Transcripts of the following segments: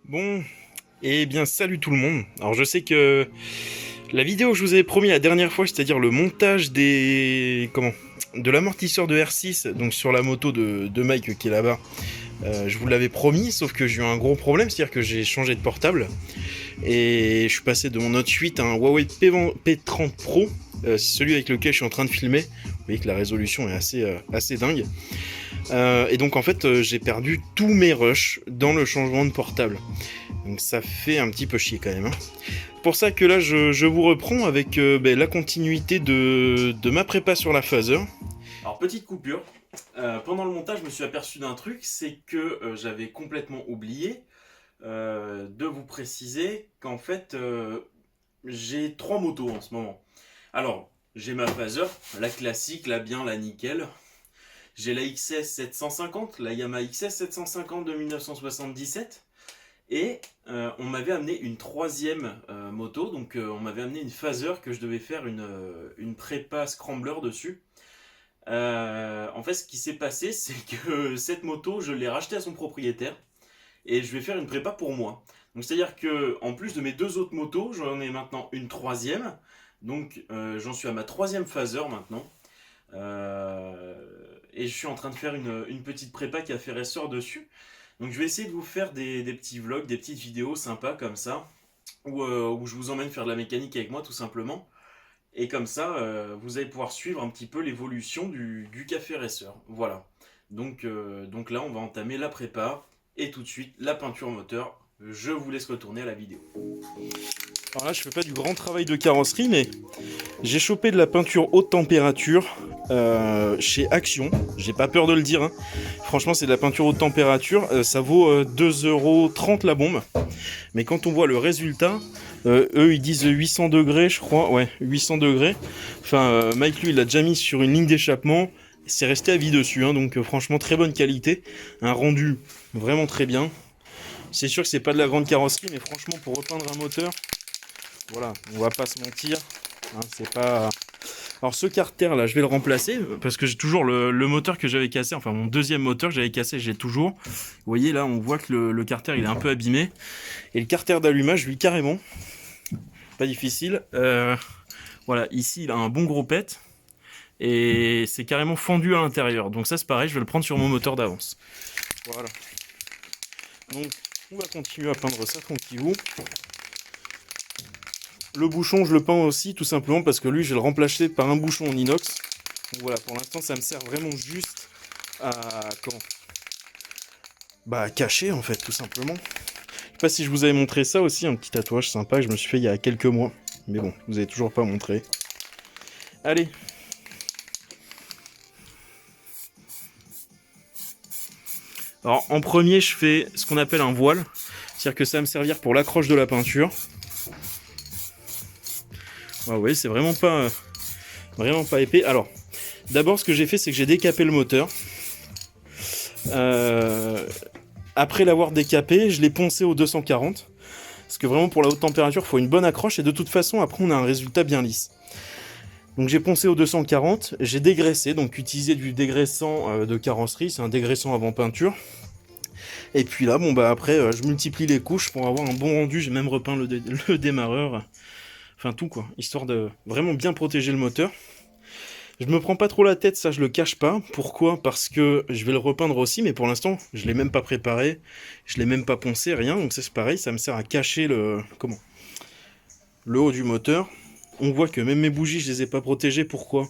Bon, et bien salut tout le monde. Alors je sais que la vidéo que je vous avais promis la dernière fois, c'est-à-dire le montage de l'amortisseur de R6, donc sur la moto de Mike qui est là-bas, je vous l'avais promis, sauf que j'ai eu un gros problème, c'est-à-dire que j'ai changé de portable et je suis passé de mon Note 8 à un Huawei P30 Pro, c'est celui avec lequel je suis en train de filmer. Vous voyez que la résolution est assez dingue. Et donc en fait j'ai perdu tous mes rushs dans le changement de portable. Donc ça fait un petit peu chier quand même. Hein. Pour ça que là je vous reprends avec la continuité de ma prépa sur la phaser. Alors petite coupure, pendant le montage je me suis aperçu d'un truc, c'est que j'avais complètement oublié de vous préciser qu'en fait j'ai 3 motos en ce moment. Alors j'ai ma phaser, la classique, la bien, la nickel. J'ai la XS 750, la Yamaha XS 750 de 1977. Et on m'avait amené une troisième moto, donc on m'avait amené une phaser que je devais faire une prépa scrambler dessus. En fait, ce qui s'est passé, c'est que cette moto, je l'ai rachetée à son propriétaire et je vais faire une prépa pour moi. Donc c'est-à-dire que en plus de mes 2 autres motos, j'en ai maintenant une troisième. Donc j'en suis à ma troisième phaser maintenant. Et je suis en train de faire une petite prépa qui a fait ressort dessus. Donc je vais essayer de vous faire des petits vlogs, des petites vidéos sympas comme ça, où je vous emmène faire de la mécanique avec moi tout simplement. Et comme ça, vous allez pouvoir suivre un petit peu l'évolution du café racer. Voilà. Donc là, on va entamer la prépa et tout de suite la peinture moteur. Je vous laisse retourner à la vidéo. Alors là, je fais pas du grand travail de carrosserie, mais j'ai chopé de la peinture haute température chez Action. J'ai pas peur de le dire. Hein. Franchement, c'est de la peinture haute température. Ça vaut 2,30 € la bombe. Mais quand on voit le résultat, eux ils disent 800 degrés, je crois. Ouais, 800 degrés. Enfin, Mike, lui, il l'a déjà mis sur une ligne d'échappement. C'est resté à vie dessus. Hein, donc, franchement, très bonne qualité. Un rendu vraiment très bien. C'est sûr que c'est pas de la grande carrosserie, mais franchement, pour repeindre un moteur, voilà, on va pas se mentir. Hein, c'est pas. Alors ce carter là, je vais le remplacer parce que j'ai toujours le moteur que j'avais cassé, enfin mon deuxième moteur que j'avais cassé, j'ai toujours. Vous voyez là, on voit que le carter il est un peu abîmé. Et le carter d'allumage, lui carrément, pas difficile. Voilà, ici il a un bon gros pet et c'est carrément fendu à l'intérieur. Donc ça c'est pareil, je vais le prendre sur mon moteur d'avance. Voilà. Donc on va continuer à peindre ça tranquillou. Le bouchon, je le peins aussi, tout simplement parce que lui, je vais le remplacer par un bouchon en inox. Donc voilà, pour l'instant, ça me sert vraiment juste à à cacher, en fait, tout simplement. Je sais pas si je vous avais montré ça aussi, un petit tatouage sympa que je me suis fait il y a quelques mois. Mais bon, je vous avez toujours pas montré. Allez. Alors, en premier, je fais ce qu'on appelle un voile. C'est-à-dire que ça va me servir pour l'accroche de la peinture. Ah oui, c'est vraiment pas épais. Alors, d'abord, ce que j'ai fait, c'est que j'ai décapé le moteur. Après l'avoir décapé, je l'ai poncé au 240. Parce que vraiment, pour la haute température, il faut une bonne accroche. Et de toute façon, après, on a un résultat bien lisse. Donc, j'ai poncé au 240. J'ai dégraissé. Donc, utilisé du dégraissant de carrosserie. C'est un dégraissant avant peinture. Et puis là, bon, après, je multiplie les couches pour avoir un bon rendu. J'ai même repeint le démarreur. Enfin, tout, quoi. Histoire de vraiment bien protéger le moteur. Je me prends pas trop la tête, ça je le cache pas. Pourquoi? Parce que je vais le repeindre aussi, mais pour l'instant, je l'ai même pas préparé, je l'ai même pas poncé, rien. Donc c'est pareil, ça me sert à cacher le haut du moteur. On voit que même mes bougies, je les ai pas protégées. Pourquoi?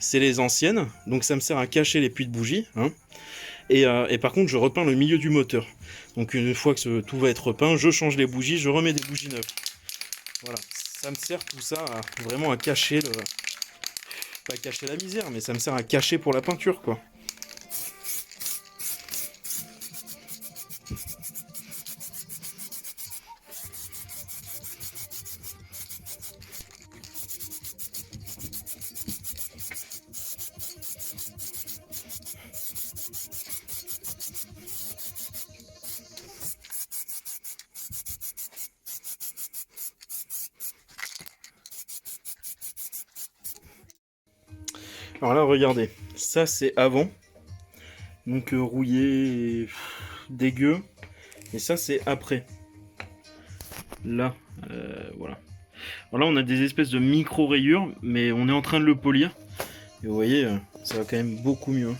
C'est les anciennes, donc ça me sert à cacher les puits de bougies. Hein. Et par contre, je repeins le milieu du moteur. Donc une fois que tout va être repeint, je change les bougies, je remets des bougies neuves. Voilà, ça me sert tout ça vraiment à cacher pas cacher la misère, mais ça me sert à cacher pour la peinture, quoi. Alors là, regardez, ça c'est avant, donc rouillé, dégueu, et ça c'est après. là, voilà. Alors là on a des espèces de micro rayures, mais on est en train de le polir. Et vous voyez, ça va quand même beaucoup mieux.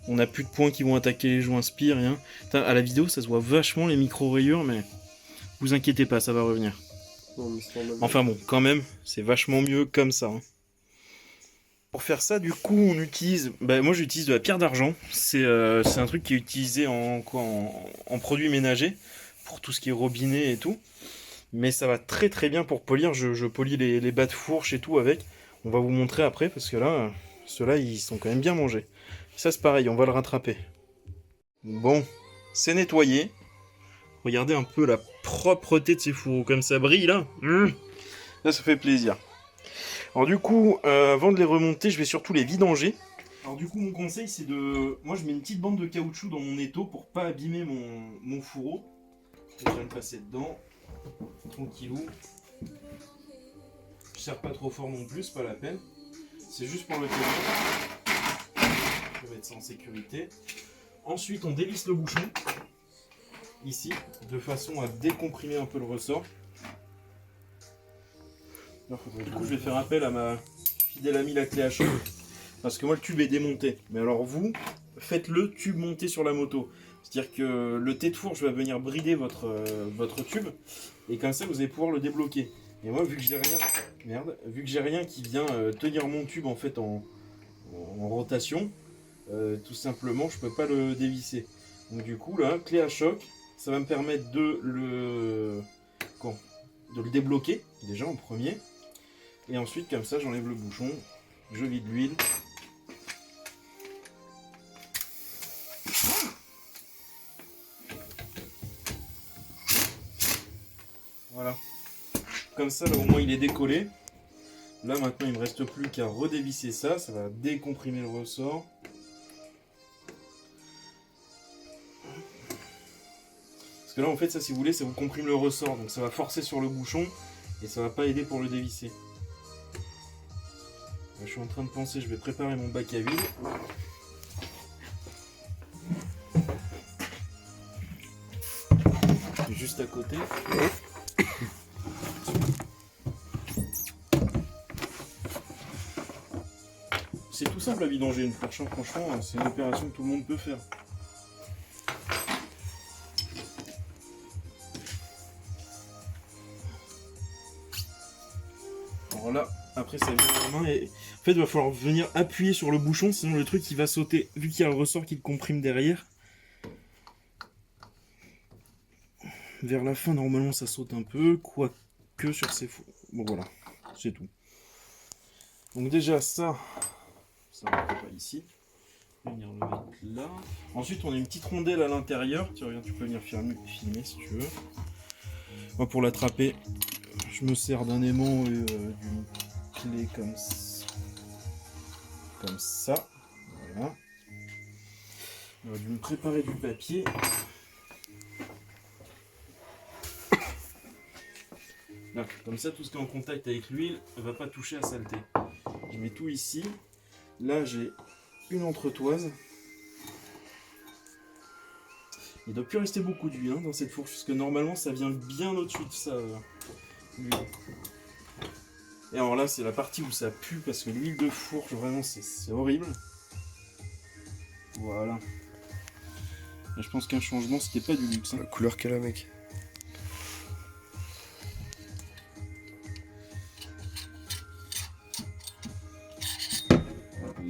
On n'a plus de points qui vont attaquer les joints spi, rien. Putain, à la vidéo ça se voit vachement les micro rayures, mais vous inquiétez pas, ça va revenir. Non, mais Enfin bon, quand même, c'est vachement mieux comme ça. Hein. Pour faire ça, du coup, on utilise... Bah, moi, j'utilise de la pierre d'argent. C'est un truc qui est utilisé en produit ménager, pour tout ce qui est robinet et tout. Mais ça va très très bien pour polir. Je polis les bas de fourche et tout avec. On va vous montrer après, parce que là, ceux-là, ils sont quand même bien mangés. Ça, c'est pareil, on va le rattraper. Bon, c'est nettoyé. Regardez un peu la propreté de ces fourreaux, comme ça brille, là. Là, ça fait plaisir. Alors du coup, avant de les remonter, je vais surtout les vidanger. Alors du coup, mon conseil, c'est de... Moi, je mets une petite bande de caoutchouc dans mon étau pour pas abîmer mon fourreau. Je vais me passer dedans. Tranquillou. Je serre pas trop fort non plus, c'est pas la peine. C'est juste pour le tenir. Je vais mettre ça en sécurité. Ensuite, on dévisse le bouchon. Ici, de façon à décomprimer un peu le ressort. Du coup, je vais faire appel à ma fidèle amie la clé à choc. Parce que moi, le tube est démonté. Mais alors vous, faites le tube monté sur la moto. C'est-à-dire que le T de fourche va venir brider votre tube. Et comme ça, vous allez pouvoir le débloquer. Et moi, vu que j'ai rien... Merde. Vu que j'ai rien qui vient tenir mon tube en fait en rotation, tout simplement, je peux pas le dévisser. Donc du coup, là, clé à choc, ça va me permettre de le débloquer, déjà en premier. Et ensuite, comme ça, j'enlève le bouchon, je vide l'huile. Voilà. Comme ça, là, au moins, il est décollé. Là, maintenant, il ne me reste plus qu'à redévisser ça. Ça va décomprimer le ressort. Parce que là, en fait, ça, si vous voulez, ça vous comprime le ressort. Donc, ça va forcer sur le bouchon et ça va pas aider pour le dévisser. Là, je suis en train de penser, je vais préparer mon bac à huile. Juste à côté. C'est tout simple à vidanger une fourche, franchement, c'est une opération que tout le monde peut faire. Alors là, après ça vient à la main et en fait il va falloir venir appuyer sur le bouchon, sinon le truc il va sauter, vu qu'il y a le ressort qui le comprime derrière. Vers la fin normalement ça saute un peu, quoique sur ces fous. Bon voilà, c'est tout. Donc déjà ça va pas ici. Je vais venir le mettre là. Ensuite on a une petite rondelle à l'intérieur. Tiens regarde, tu peux venir filmer si tu veux. Moi pour l'attraper, je me sers d'un aimant et d'une clé comme ça. Voilà. J'aurais dû me préparer du papier. Là, comme ça, tout ce qui est en contact avec l'huile ne va pas toucher à saleté. Je mets tout ici. Là, j'ai une entretoise. Il ne doit plus rester beaucoup d'huile dans cette fourche, parce que normalement, ça vient bien au-dessus de ça. L'huile. Et alors là, c'est la partie où ça pue, parce que l'huile de fourche, vraiment, c'est horrible. Voilà. Et je pense qu'un changement, c'était pas du luxe. Hein. La couleur qu'elle a, mec.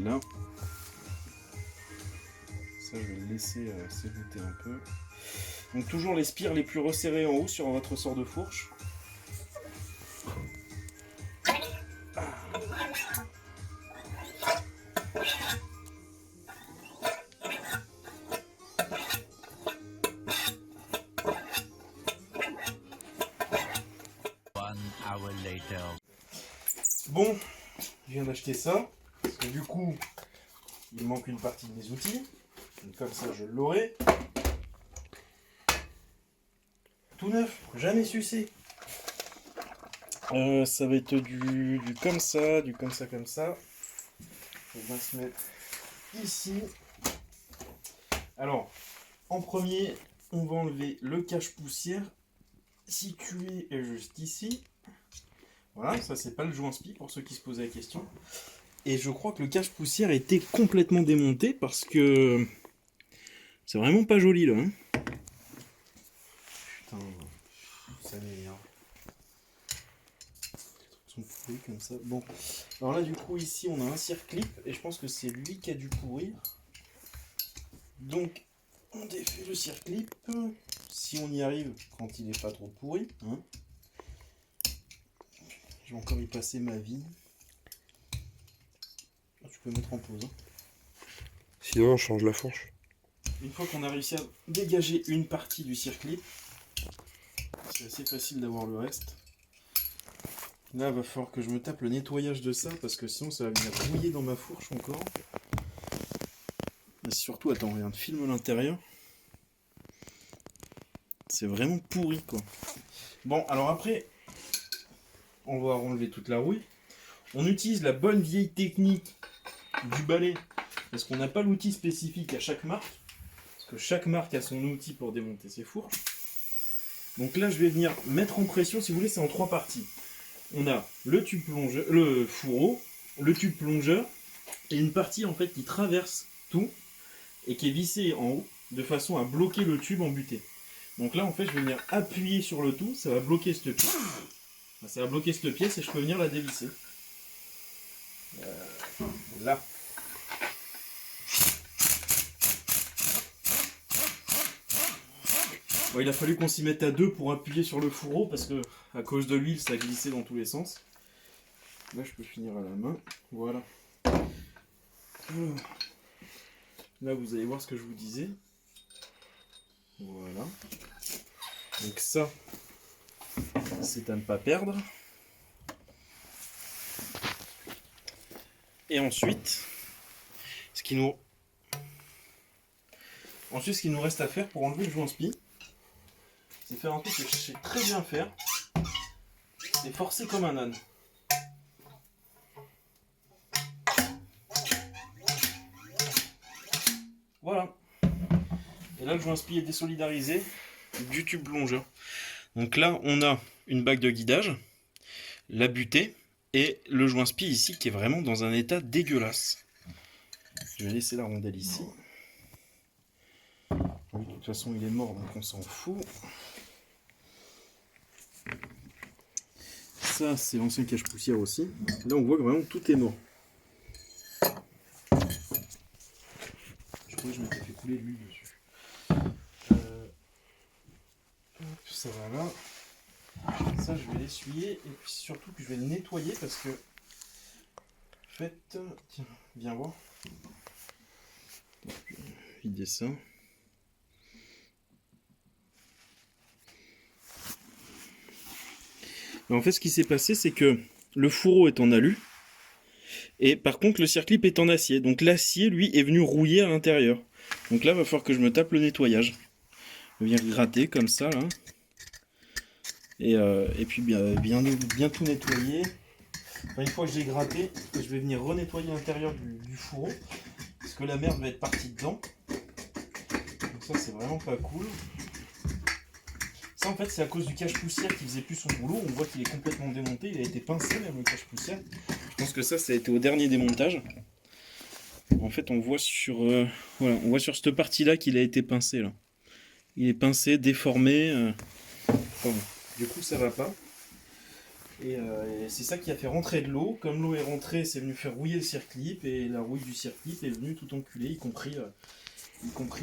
Là. Ça, je vais le laisser s'égoutter un peu. Donc toujours les spires les plus resserrés en haut sur votre ressort de fourche. Bon, je viens d'acheter ça, parce que du coup, il manque une partie de mes outils. Donc comme ça, je l'aurai. Tout neuf, jamais sucé. Ça va être du comme ça, du comme ça, comme ça. On va se mettre ici. Alors, en premier, on va enlever le cache-poussière situé juste ici. Voilà, ça c'est pas le joint-spi pour ceux qui se posaient la question. Et je crois que le cache-poussière était complètement démonté parce que c'est vraiment pas joli là. Hein. Putain, ça m'énerve. Sont pourris comme ça. Bon, alors là du coup ici on a un circlip et je pense que c'est lui qui a dû pourrir. Donc on défait le circlip si on y arrive quand il est pas trop pourri. Hein. Je vais encore y passer ma vie. Tu peux mettre en pause. Hein. Sinon on change la fourche. Une fois qu'on a réussi à dégager une partie du circlip, c'est assez facile d'avoir le reste. Là, il va falloir que je me tape le nettoyage de ça, parce que sinon ça va venir brouiller dans ma fourche encore. Et surtout, attends, regarde, filme l'intérieur. C'est vraiment pourri, quoi. Bon, alors après, on va enlever toute la rouille. On utilise la bonne vieille technique du balai, parce qu'on n'a pas l'outil spécifique à chaque marque. Parce que chaque marque a son outil pour démonter ses fourches. Donc là, je vais venir mettre en pression, si vous voulez, c'est en 3 parties. On a le tube plongeur, le fourreau, le tube plongeur, et une partie en fait qui traverse tout et qui est vissée en haut de façon à bloquer le tube en butée. Donc là en fait je vais venir appuyer sur le tout, ça va bloquer cette pièce. Ça va bloquer cette pièce et je peux venir la dévisser. Là. Bon, il a fallu qu'on s'y mette à deux pour appuyer sur le fourreau parce que à cause de l'huile ça glissait dans tous les sens. Là je peux finir à la main. Voilà. Là vous allez voir ce que je vous disais. Voilà. Donc ça, c'est à ne pas perdre. Et ensuite, ce qui nous reste à faire pour enlever le joint-spi, c'est faire un truc que je sais très bien faire. C'est forcer comme un âne. Voilà. Et là, le joint-spi est désolidarisé du tube plongeur. Donc là, on a une bague de guidage, la butée et le joint-spi ici qui est vraiment dans un état dégueulasse. Je vais laisser la rondelle ici. Oui, de toute façon, il est mort, donc on s'en fout. Ça, c'est l'ancien cache-poussière aussi. Là, on voit que vraiment tout est mort. Je crois que je m'étais fait couler de l'huile dessus. Ça va là. Ça, je vais l'essuyer et puis surtout que je vais le nettoyer parce que. En fait, tiens, viens voir. Vider ça. Et en fait, ce qui s'est passé, c'est que le fourreau est en alu. Et par contre, le circlip est en acier. Donc l'acier, lui, est venu rouiller à l'intérieur. Donc là, il va falloir que je me tape le nettoyage. Je vais venir gratter comme ça, là. Et puis bien tout nettoyer. Enfin, une fois que j'ai gratté, je vais venir renettoyer l'intérieur du fourreau. Parce que la merde va être partie dedans. Donc ça, c'est vraiment pas cool. Ça, en fait, c'est à cause du cache-poussière qui faisait plus son boulot. On voit qu'il est complètement démonté. Il a été pincé, même, le cache-poussière. Je pense que ça a été au dernier démontage. En fait, on voit sur cette partie-là qu'il a été pincé, là. Il est pincé, déformé. Enfin bon, du coup, ça va pas. Et c'est ça qui a fait rentrer de l'eau. Comme l'eau est rentrée, c'est venu faire rouiller le circlip. Et la rouille du circlip est venue tout enculer, y compris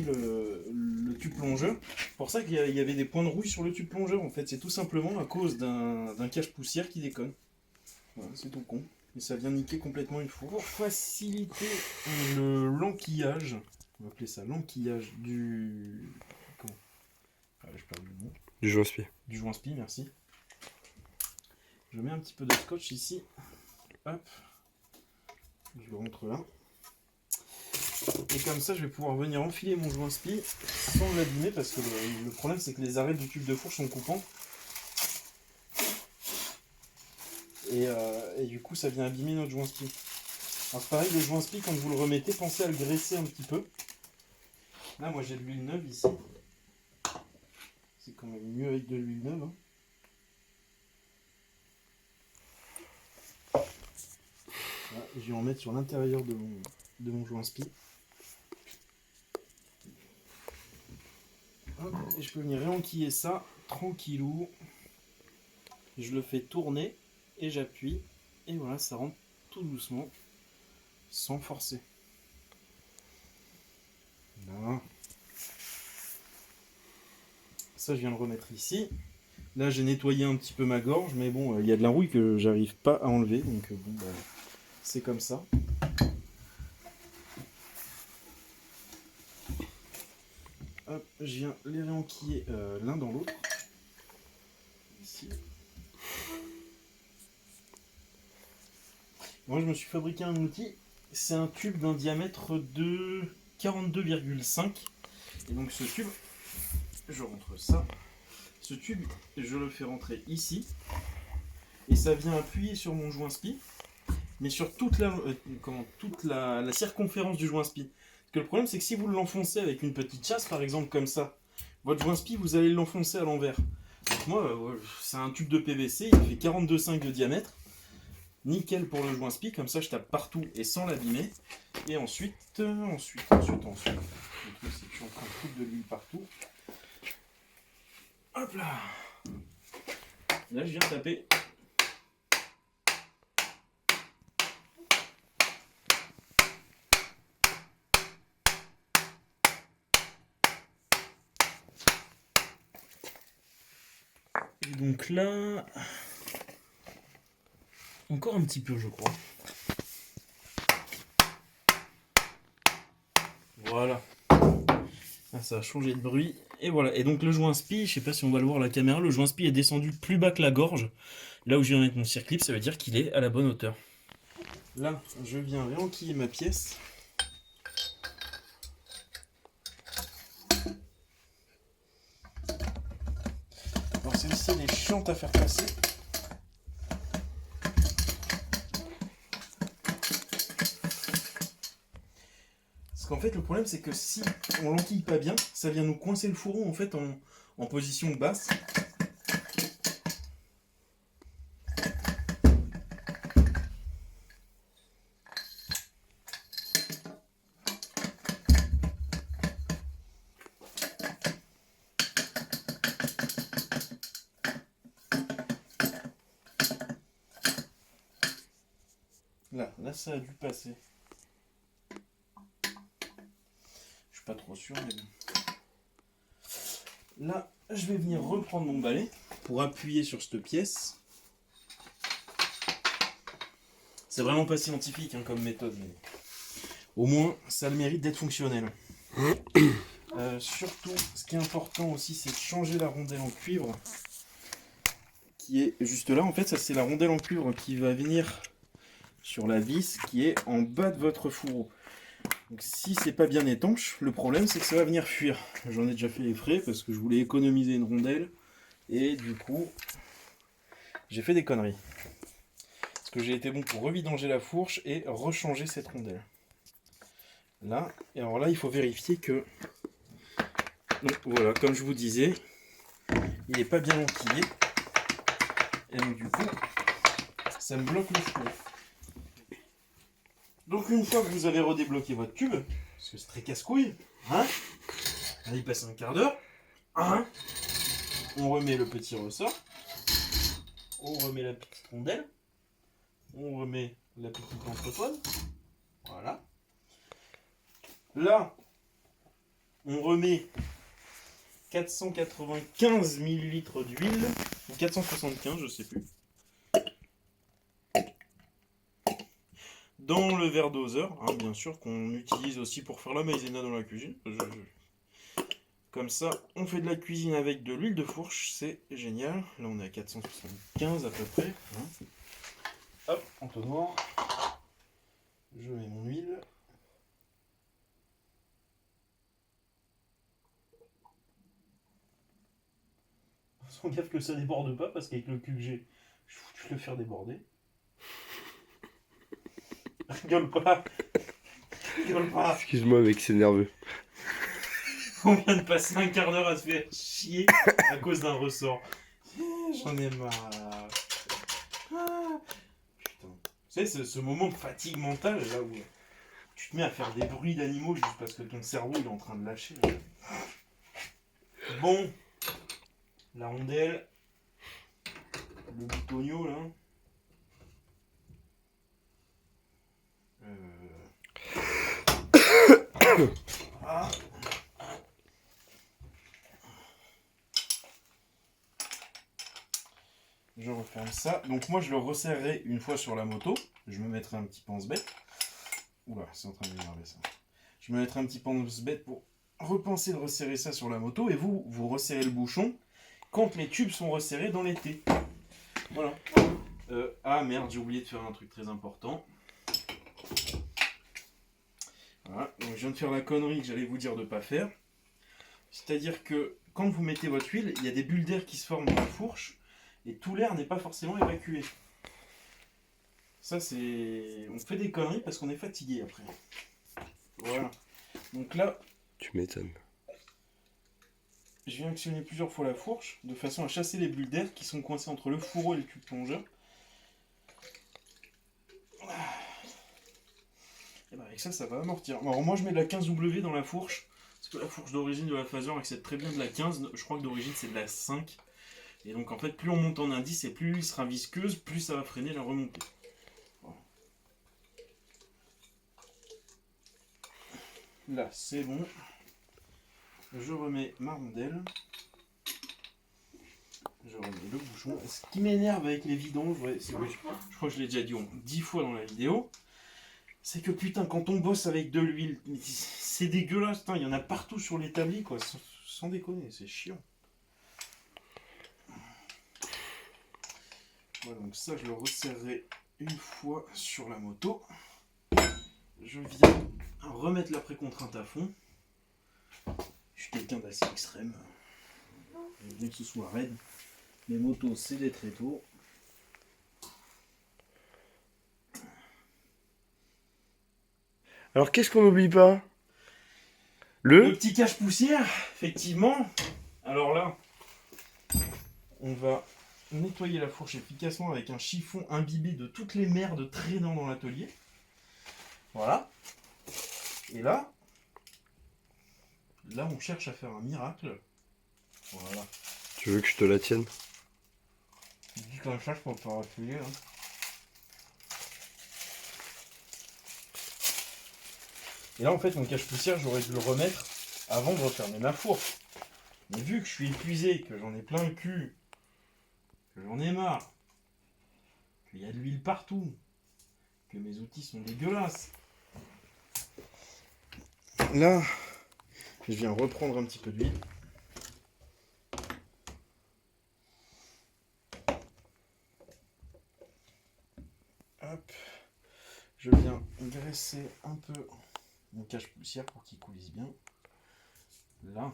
le tube plongeur. C'est pour ça qu'il y avait des points de rouille sur le tube plongeur. En fait, c'est tout simplement à cause d'un cache-poussière qui déconne. Voilà, c'est tout con. Et ça vient niquer complètement une fourche. Pour faciliter l'enquillage, on va appeler ça l'enquillage du... Comment ? Ah, je perds le mot. Du joint-spi. Du joint-spi, merci. Je mets un petit peu de scotch ici. Hop. Je le rentre là. Et comme ça, je vais pouvoir venir enfiler mon joint-spi sans l'abîmer parce que le problème, c'est que les arêtes du tube de fourche sont coupants. Et du coup, ça vient abîmer notre joint-spi. Alors, c'est pareil, le joint-spi, quand vous le remettez, pensez à le graisser un petit peu. Là, moi, j'ai de l'huile neuve ici. C'est quand même mieux avec de l'huile neuve. Hein. vais en mettre sur l'intérieur de mon joint spi. Hop, et je peux venir réenquiller ça tranquillou. Je le fais tourner et j'appuie. Et voilà, ça rentre tout doucement, sans forcer. Là. Ça, je viens le remettre ici. Là, j'ai nettoyé un petit peu ma gorge, mais bon, il y a de la rouille que j'arrive pas à enlever, donc bon, bah, c'est comme ça. Hop, je viens les réenquiller l'un dans l'autre. Ici. Moi, je me suis fabriqué un outil. C'est un tube d'un diamètre de 42,5. Et donc, ce tube, je rentre ça. Ce tube, je le fais rentrer ici. Et ça vient appuyer sur mon joint spi. Mais sur toute la circonférence du joint spi. Parce que le problème, c'est que si vous l'enfoncez avec une petite chasse, par exemple, comme ça, votre joint spi, vous allez l'enfoncer à l'envers. Donc moi, c'est un tube de PVC, il fait 42,5 de diamètre. Nickel pour le joint spi, comme ça je tape partout et sans l'abîmer. Et ensuite. Le truc, c'est que je suis en train de foutre de l'huile partout. Hop là. Là, je viens taper. Et donc là, encore un petit peu, je crois. Voilà. Ah, ça a changé de bruit. Et voilà. Et donc le joint spi, je sais pas si on va le voir à la caméra, le joint spi est descendu plus bas que la gorge. Là où je viens mettre mon circlip, ça veut dire qu'il est à la bonne hauteur. Là, je viens réenquiller ma pièce. Alors celle-ci, elle est chiante à faire passer. Parce qu'en fait, le problème, c'est que si on l'enquille pas bien, ça vient nous coincer le fourreau en fait en position basse. Là, ça a dû passer. Je suis pas trop sûr, mais bon. Là, je vais venir reprendre mon balai pour appuyer sur cette pièce. C'est vraiment pas scientifique hein, comme méthode, mais au moins, ça a le mérite d'être fonctionnel. Surtout, ce qui est important aussi, c'est de changer la rondelle en cuivre. Qui est juste là, en fait, ça c'est la rondelle en cuivre qui va venir sur la vis qui est en bas de votre fourreau. Donc si c'est pas bien étanche, le problème c'est que ça va venir fuir. J'en ai déjà fait les frais parce que je voulais économiser une rondelle et du coup j'ai fait des conneries. Parce que j'ai été bon pour revidanger la fourche et rechanger cette rondelle. Là, et alors là il faut vérifier que... Donc voilà, comme je vous disais, il n'est pas bien enquillé. Et donc du coup, ça me bloque le fourreau. Donc une fois que vous avez redébloqué votre tube, parce que c'est très casse-couille, hein, il passe un quart d'heure, hein, on remet le petit ressort, on remet la petite rondelle, on remet la petite entrepoise, voilà. Là, on remet 495 ml d'huile, ou 475, je sais plus. Dans le verre doseur, hein, bien sûr, qu'on utilise aussi pour faire la maïzena dans la cuisine. Comme ça, on fait de la cuisine avec de l'huile de fourche, c'est génial. Là, on est à 475 à peu près. Hein. Hop, entonnoir. Je mets mon huile. Sans gaffe que ça déborde pas, parce qu'avec le cul que j'ai, je suis foutu de le faire déborder. Rigole pas. Rigole pas. Excuse-moi mec, c'est nerveux. On vient de passer un quart d'heure à se faire chier à cause d'un ressort. J'en ai marre. Ah, putain. Tu sais, ce moment de fatigue mentale, là où tu te mets à faire des bruits d'animaux juste parce que ton cerveau il est en train de lâcher. Bon, la rondelle, le boutonio là. Ah. Je referme ça. Donc moi je le resserrerai une fois sur la moto. Je me mettrai un petit pense-bête. Oula, c'est en train de m'énerver ça. Je me mettrai un petit pense-bête pour repenser de resserrer ça sur la moto. Et vous, vous resserrez le bouchon quand les tubes sont resserrés dans l'été. Voilà. Ah merde, j'ai oublié de faire un truc très important. Voilà, donc je viens de faire la connerie que j'allais vous dire de ne pas faire. C'est-à-dire que quand vous mettez votre huile, il y a des bulles d'air qui se forment dans la fourche et tout l'air n'est pas forcément évacué. Ça c'est... On fait des conneries parce qu'on est fatigué après. Voilà. Donc là, Tu m'étonnes. je viens actionner plusieurs fois la fourche de façon à chasser les bulles d'air qui sont coincées entre le fourreau et le tube plongeur. Et ben avec ça, ça va amortir. Alors moi je mets de la 15W dans la fourche. Parce que la fourche d'origine de la Phaser accepte très bien de la 15. Je crois que d'origine c'est de la 5. Et donc en fait plus on monte en indice et plus il sera visqueuse, plus ça va freiner la remontée. Voilà. Là c'est bon. Je remets ma rondelle. Je remets le bouchon. Ce qui m'énerve avec les vidanges, je crois que je l'ai déjà dit 10 fois dans la vidéo, c'est que putain, quand on bosse avec de l'huile, c'est dégueulasse, il y en a partout sur l'établi, quoi, sans déconner, c'est chiant. Voilà, donc ça, je le resserrerai une fois sur la moto. Je viens remettre la précontrainte à fond. Je suis quelqu'un d'assez extrême. Je veux bien que ce soit raide. Les motos, c'est des tréteaux. Alors qu'est-ce qu'on n'oublie pas? Le petit cache-poussière, effectivement. Alors là, on va nettoyer la fourche efficacement avec un chiffon imbibé de toutes les merdes traînant dans l'atelier. Voilà. Et là, on cherche à faire un miracle. Voilà. Tu veux que je te la tienne? Je dis comme ça, je peux pas appuyer. Hein. Et là, en fait, mon cache-poussière, j'aurais dû le remettre avant de refermer ma fourche. Mais vu que je suis épuisé, que j'en ai plein le cul, que j'en ai marre, qu'il y a de l'huile partout, que mes outils sont dégueulasses. Là, je viens reprendre un petit peu d'huile. Hop. Je viens graisser un peu mon cache-poussière pour qu'il coulisse bien. Là.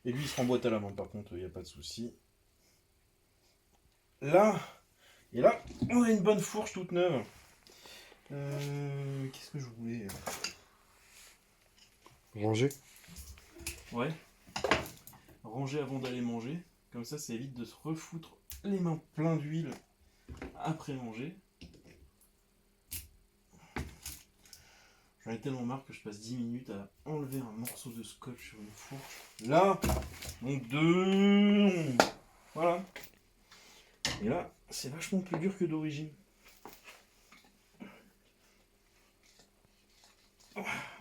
Et lui, il se remboîte à la main, par contre, il n'y a pas de souci. Là. Et là, on a une bonne fourche toute neuve. Qu'est-ce que je voulais Ranger? Ouais. Ranger avant d'aller manger. Comme ça évite de se refoutre les mains pleines d'huile après manger. J'en ai tellement marre que je passe 10 minutes à enlever un morceau de scotch sur une fourche. Là, donc deux. Voilà. Et là, c'est vachement plus dur que d'origine.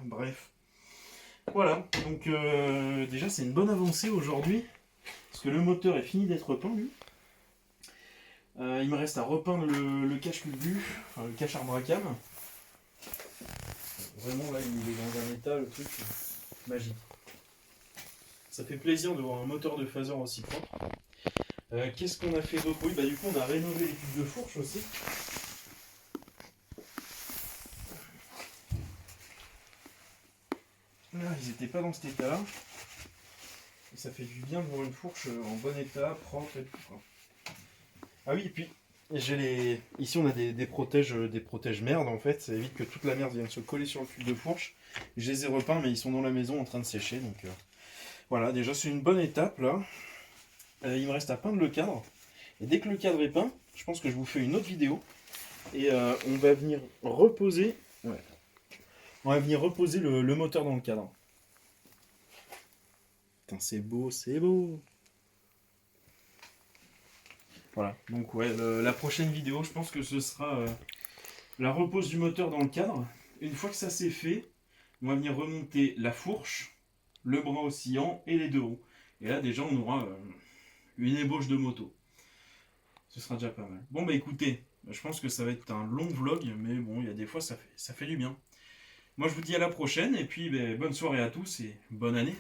Bref. Voilà, donc déjà c'est une bonne avancée aujourd'hui. Parce que le moteur est fini d'être repeint, lui. Il me reste à repeindre le cache-culbu, enfin le cache-arbre-à-cam. Vraiment là, il est dans un état, le truc magique. Ça fait plaisir de voir un moteur de Phaser aussi propre. Qu'est-ce qu'on a fait d'autre? Oui, bah du coup on a rénové les tubes de fourche aussi. Là, ils n'étaient pas dans cet état-là. Et ça fait du bien de voir une fourche en bon état, propre et tout, quoi. Ah oui, et puis ici on a des protèges merde en fait, ça évite que toute la merde vienne se coller sur le fil de fourche. Je les ai repeints mais ils sont dans la maison en train de sécher, donc voilà, déjà c'est une bonne étape là. Il me reste à peindre le cadre. Et dès que le cadre est peint, je pense que je vous fais une autre vidéo. Et on va venir reposer. Ouais. On va venir reposer le moteur dans le cadre. Putain, c'est beau, c'est beau. Voilà, donc ouais, la prochaine vidéo, je pense que ce sera la repose du moteur dans le cadre. Une fois que ça c'est fait, on va venir remonter la fourche, le bras oscillant et les deux roues. Et là déjà on aura une ébauche de moto. Ce sera déjà pas mal. Bon bah écoutez, je pense que ça va être un long vlog, mais bon, il y a des fois ça fait du bien. Moi je vous dis à la prochaine, et puis bonne soirée à tous et bonne année.